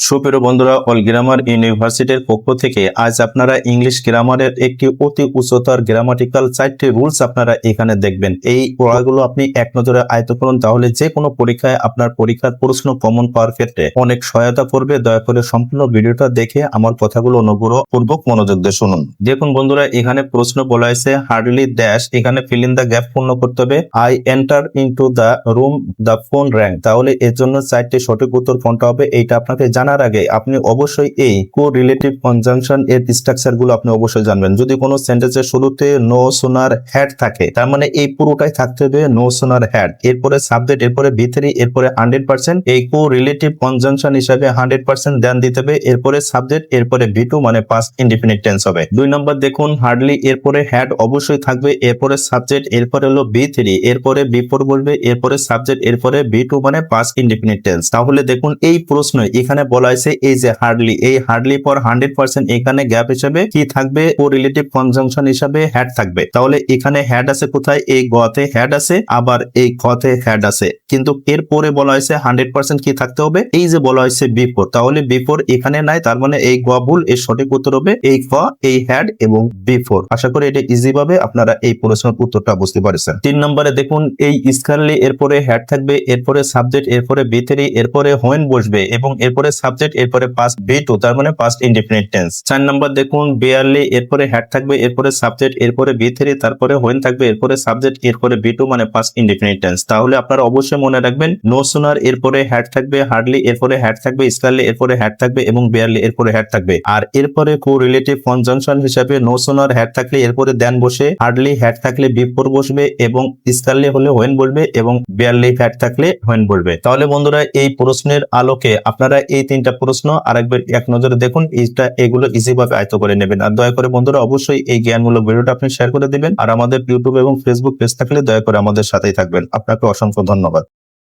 সুপ্রিয় বন্ধুরা, all grammar ইউনিভার্সিটির পক্ষ থেকে আজ আপনারা ইংলিশ গ্রামারের একটি অতি উচ্চতর গ্রামাটিক্যাল 4টি রুলস আপনারা এখানে দেখবেন। এই পড়াগুলো আপনি এক নজরে আয়ত্ত করুন, তাহলে যে কোনো পরীক্ষায় আপনার পরীক্ষার প্রশ্ন কমন পাওয়ার ক্ষেত্রে অনেক সহায়তা করবে। দয়া করে সম্পূর্ণ ভিডিওটা দেখে আমার কথাগুলো অনুগ্রহপূর্বক মনোযোগ দিয়ে শুনুন। দেখুন বন্ধুরা, এখানে প্রশ্ন বলা হয়েছে হার্ডলি ড্যাশ, এখানে ফিল ইন দ্য গ্যাপ পূর্ণ করতে হবে। I enter into the room, the phone rang. তাহলে এর জন্য 4টি সঠিক উত্তর কোনটা হবে এইটা আপনাকে জানার আগে আপনি অবশ্যই এই কো-রিলেটিভ কনজাংশন এর স্ট্রাকচার গুলো আপনি অবশ্যই জানবেন। যদি কোনো সেন্টেন্সের শুরুতে নো সোনার হ্যাড থাকে, তার মানে এই পুরোটাই থাকতে হবে নো সোনার হ্যাড, এরপরে সাবজেক্ট, এরপরে ভি3, এরপরে 100%, এই কো-রিলেটিভ কনজাংশন হিসাবে 100% ধ্যান দিতে হবে। এরপরে সাবজেক্ট, এরপরে ভি2 মানে পাস্ট ইনডিফিনিট টেন্স হবে। 2 নম্বর দেখুন হার্ডলি, এরপরে হ্যাড অবশ্যই থাকবে, এরপরে সাবজেক্ট, এরপরে হলো ভি3, এরপরে ভি4 বলবে, এরপরে সাবজেক্ট, এরপরে ভি2 মানে পাস্ট ইনডিফিনিট টেন্স। তাহলে দেখুন এই প্রশ্ন এখানে বলা হয়েছে এই যে হার্ডলি, এই হার্ডলি পর 100% এখানে গ্যাপ হিসেবে কি থাকবে, কো-রিলেটিভ কনজাংশন হিসাবে হ্যাড থাকবে। তাহলে এখানে হ্যাড আছে কোথায়, এই গতে হ্যাড আছে, আবার এই খতে হ্যাড আছে, কিন্তু এরপরে বলা হয়েছে 100% কি থাকতে হবে, এই যে বলা হয়েছে বিফোর, তাহলে বিফোর এখানে নাই, তার মানে এই গ ভুল, এর সঠিক উত্তর হবে এই খ, এই হ্যাড এবং বিফোর। আশা করি এটা ইজি ভাবে আপনারা এই প্রশ্নের উত্তরটা বুঝতে পারছেন। 3 নম্বরে দেখুন এই স্কারলি, এরপরে হ্যাড থাকবে, এরপরে সাবজেক্ট, এরপরে ভি3, এরপরে হোয়েন বসবে এবং এরপরে সাবজেক্ট, এরপরে পাস্ট ভি2, তার মানে পাস্ট ইনডিফিনিট টেন্স। 4 নম্বর দেখুন বেয়ারলি, এরপরে হ্যাড থাকবে, এরপরে সাবজেক্ট, এরপরে ভি3, তারপরে হোয়েন থাকবে, এরপরে সাবজেক্ট, এরপরে ভি2 মানে পাস্ট ইনডিফিনিট টেন্স। তাহলে আপনারা অবশ্যই মনে রাখবেন নো সোনার এরপরে হ্যাড থাকবে, হার্ডলি এরপরে হ্যাড থাকবে, স্কারলি এরপরে হ্যাড থাকবে এবং বেয়ারলি এরপরে হ্যাড থাকবে। আর এরপরে কো-রিলেটিভ কনজাংশন হিসেবে নো সোনার হ্যাড থাকলে এরপরে দেন বসে, হার্ডলি হ্যাড থাকলে বিফোর বসবে এবং স্কারলি হলে হোয়েন বলবে এবং বেয়ারলি হ্যাড থাকলে হোয়েন বলবে। তাহলে বন্ধুরা এই প্রশ্নের আলোকে আপনারা এই 3টা প্রশ্ন আরেকবার এক নজরে দেখুন, এগুলো ইজি ভাবে আয়ত্ত করে নেবেন। আর দয়া করে বন্ধুরা অবশ্যই এই জ্ঞানমূলক ভিডিওটা আপনি শেয়ার করে দিবেন। আর আমাদের ইউটিউব এবং ফেসবুক পেজ থাকলে দয়া করে আমাদের সাথেই থাকবেন। আপনাকে অসংখ্য ধন্যবাদ।